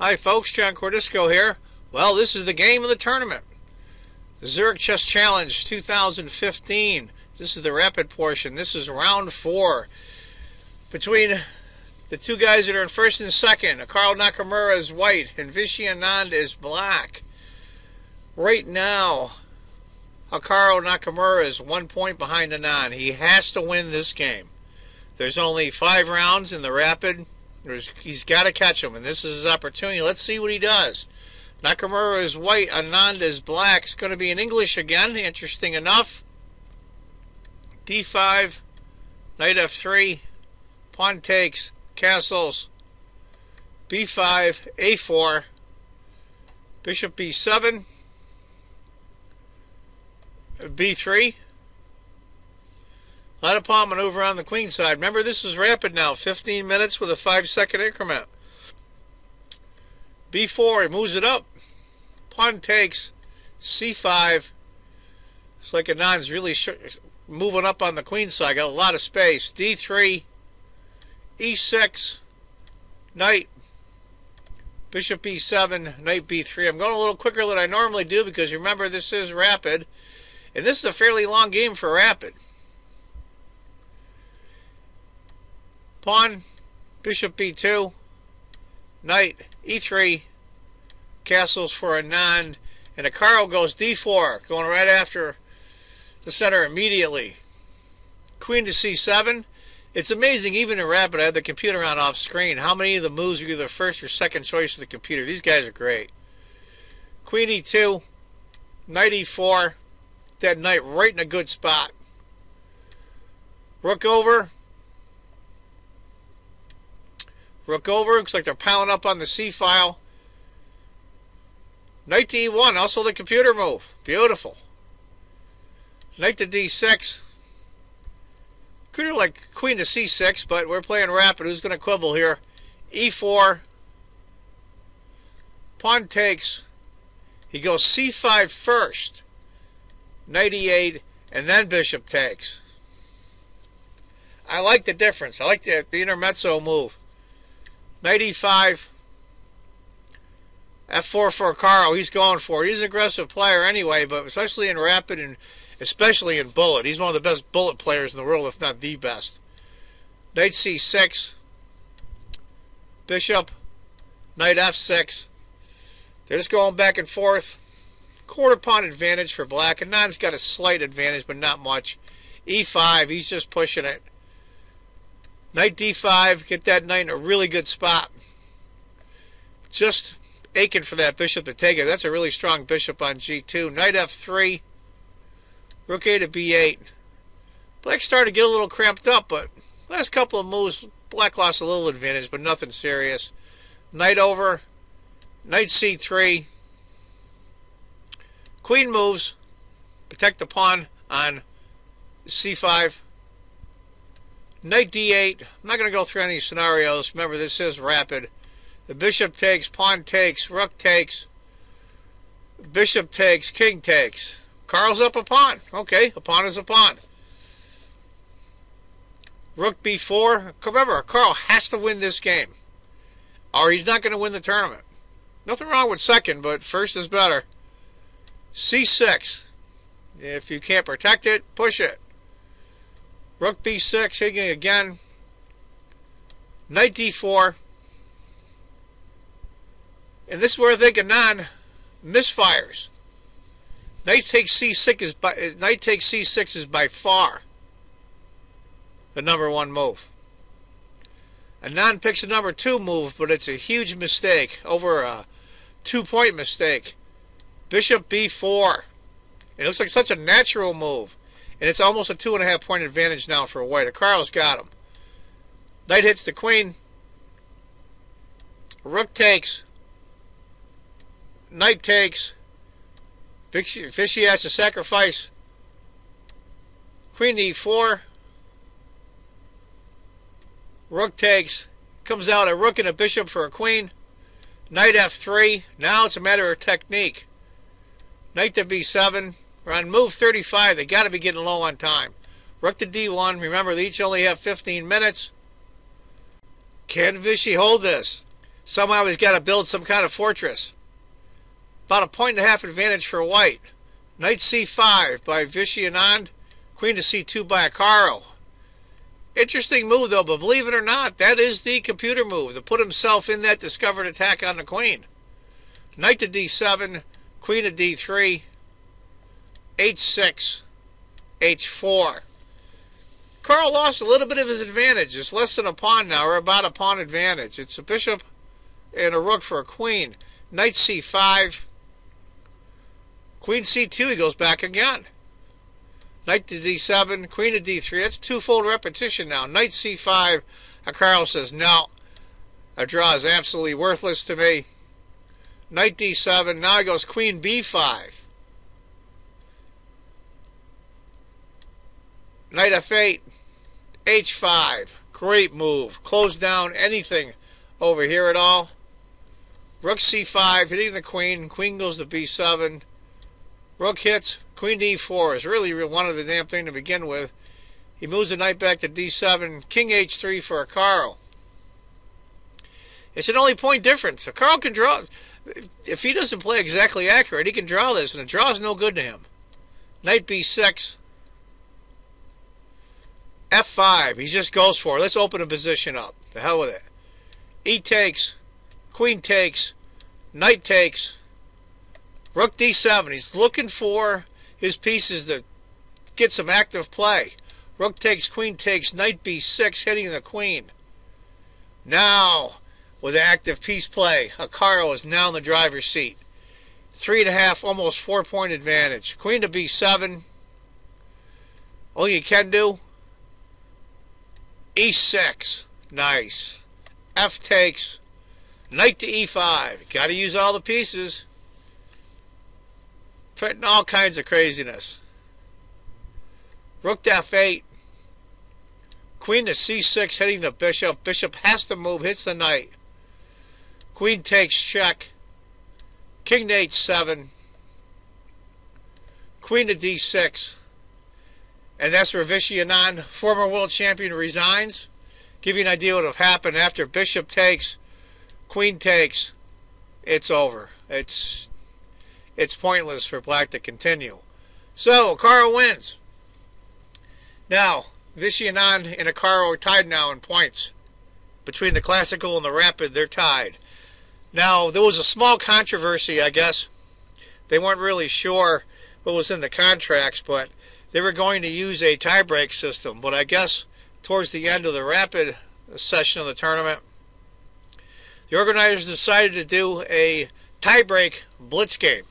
Hi folks, John Cordisco here. Well, this is the game of the tournament. The Zurich Chess Challenge 2015. This is the rapid portion. This is round 4. Between the two guys that are in first and second, Nakamura is white and Anand is black. Right now, Nakamura is 1 point behind Anand. He has to win this game. There's only 5 rounds in the rapid. He's got to catch him, and this is his opportunity. Let's see what he does. Nakamura is white, Anand is black. It's going to be in English again, interesting enough. D5, knight F3, pawn takes, castles, B5, A4, bishop B7, B3. Let a pawn maneuver on the queen side. Remember, this is rapid now. 15 minutes with a 5-second increment. B4, he moves it up. Pawn takes. C5. It's like Anand's really moving up on the queen side. Got a lot of space. D3. E6. Knight. Bishop E7. Knight B3. I'm going a little quicker than I normally do because remember, this is rapid. And this is a fairly long game for rapid. Pawn, bishop b2, knight e3, castles for Anand, and Hikaru goes d4, going right after the center immediately. Queen to c7. It's amazing, even in rapid, I had the computer on off screen, how many of the moves are either first or second choice of the computer. These guys are great. Queen e2, knight e4, that knight right in a good spot. Rook over. Rook over, looks like they're piling up on the C-file. Knight to E1, also the computer move. Beautiful. Knight to D6. Could have like queen to C6, but we're playing rapid. Who's going to quibble here? E4. Pawn takes. He goes C5 first. Knight E8, and then bishop takes. I like the difference. I like the intermezzo move. Knight e5, f4 for Hikaru. He's going for it. He's an aggressive player anyway, but especially in rapid and especially in bullet. He's one of the best bullet players in the world, if not the best. Knight c6, bishop, knight f6. They're just going back and forth. Quarter pawn advantage for black. Anand's got a slight advantage, but not much. e5, he's just pushing it. Knight d5, get that knight in a really good spot. Just aching for that bishop to take it. That's a really strong bishop on g2. Knight f3, rook a to b8. Black started to get a little cramped up, but last couple of moves, black lost a little advantage, but nothing serious. Knight over, knight c3. Queen moves, protect the pawn on c5. Knight d8. I'm not going to go through any scenarios. Remember, this is rapid. The bishop takes, pawn takes, rook takes, bishop takes, king takes. Carl's up a pawn. Okay, a pawn is a pawn. Rook b4. Remember, Carl has to win this game, or he's not going to win the tournament. Nothing wrong with second, but first is better. c6. If you can't protect it, push it. Rook b6, hitting again. Knight d4. And this is where I think Anand misfires. Knight takes c6 is by far the #1 move. Anand picks a #2 move, but it's a huge mistake. Over a 2-point mistake. Bishop b4. It looks like such a natural move. And it's almost a 2.5-point advantage now for white. Hikaru's got him. Knight hits the queen. Rook takes. Knight takes. Fishy has to sacrifice. Queen e4. Rook takes. Comes out a rook and a bishop for a queen. Knight f3. Now it's a matter of technique. Knight to b7. We're on move 35. They got to be getting low on time. Rook to d1. Remember, they each only have 15 minutes. Can Vishy hold this? Somehow he's got to build some kind of fortress. About a 1.5 advantage for white. Knight c5 by Vishy Anand. Queen to c2 by Akaro. Interesting move though, but believe it or not, that is the computer move, to put himself in that discovered attack on the queen. Knight to d7, queen to d3, h6, h4. Carl lost a little bit of his advantage. It's less than a pawn now, or about a pawn advantage. It's a bishop and a rook for a queen. Knight c5, queen c2, he goes back again. Knight to d7, queen to d3. That's twofold repetition now. Knight c5. Carl says, no, a draw is absolutely worthless to me. Knight d7. Now he goes queen b5. Knight f8. h5. Great move. Close down anything over here at all. Rook c5, hitting the queen. Queen goes to b7. Rook hits. Queen to e4 is really wanted the damn thing to begin with. He moves the knight back to d7. King h3 for Akaro. It's an only point difference. Akaro can draw. If he doesn't play exactly accurate, he can draw this, and a draw is no good to him. Knight b6. f5. He just goes for it. Let's open a position up. The hell with it. E takes. Queen takes. Knight takes. Rook d7. He's looking for his pieces to get some active play. Rook takes, queen takes, knight b6, hitting the queen. Now, with active piece play, Akaro is now in the driver's seat. 3.5, almost 4-point advantage. Queen to b7. All you can do, e6. Nice. F takes. Knight to e5. Got to use all the pieces. Putting all kinds of craziness. Rook to f8. Queen to c6, hitting the bishop. Bishop has to move, hits the knight. Queen takes, check. King to h7. Queen to d6. And that's where Vishy Anand, former world champion, resigns. Give you an idea what would have happened after bishop takes, queen takes. It's over. It's pointless for black to continue. So, Akaro wins. Now, Vishy Anand and Akaro are tied now in points. Between the classical and the rapid, they're tied. Now, there was a small controversy, I guess. They weren't really sure what was in the contracts, but they were going to use a tie-break system. But I guess towards the end of the rapid session of the tournament, the organizers decided to do a tie-break blitz game.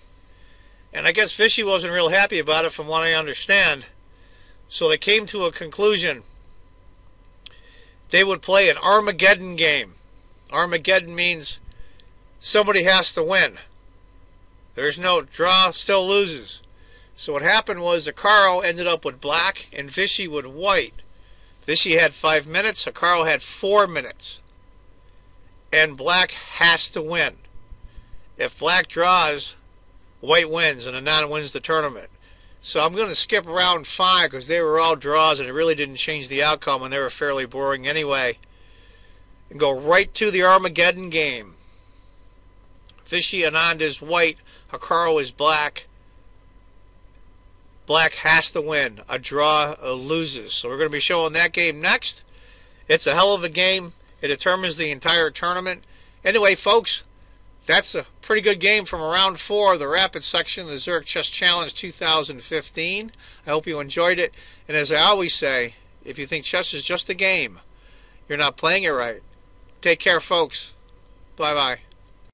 And I guess Vishy wasn't real happy about it from what I understand. So they came to a conclusion. They would play an Armageddon game. Armageddon means somebody has to win. There's no draw, still loses. So what happened was Akaro ended up with black and Vishy with white. Vishy had 5 minutes, Akaro had 4 minutes. And black has to win. If black draws, white wins and Anand wins the tournament. So I'm going to skip round 5 because they were all draws and it really didn't change the outcome and they were fairly boring anyway. And go right to the Armageddon game. Vishy Anand is white, Akaro is black. Black has to win. A draw loses. So we're going to be showing that game next. It's a hell of a game. It determines the entire tournament. Anyway, folks, that's a pretty good game from round 4 of the rapid section of the Zurich Chess Challenge 2015. I hope you enjoyed it. And as I always say, if you think chess is just a game, you're not playing it right. Take care, folks. Bye-bye.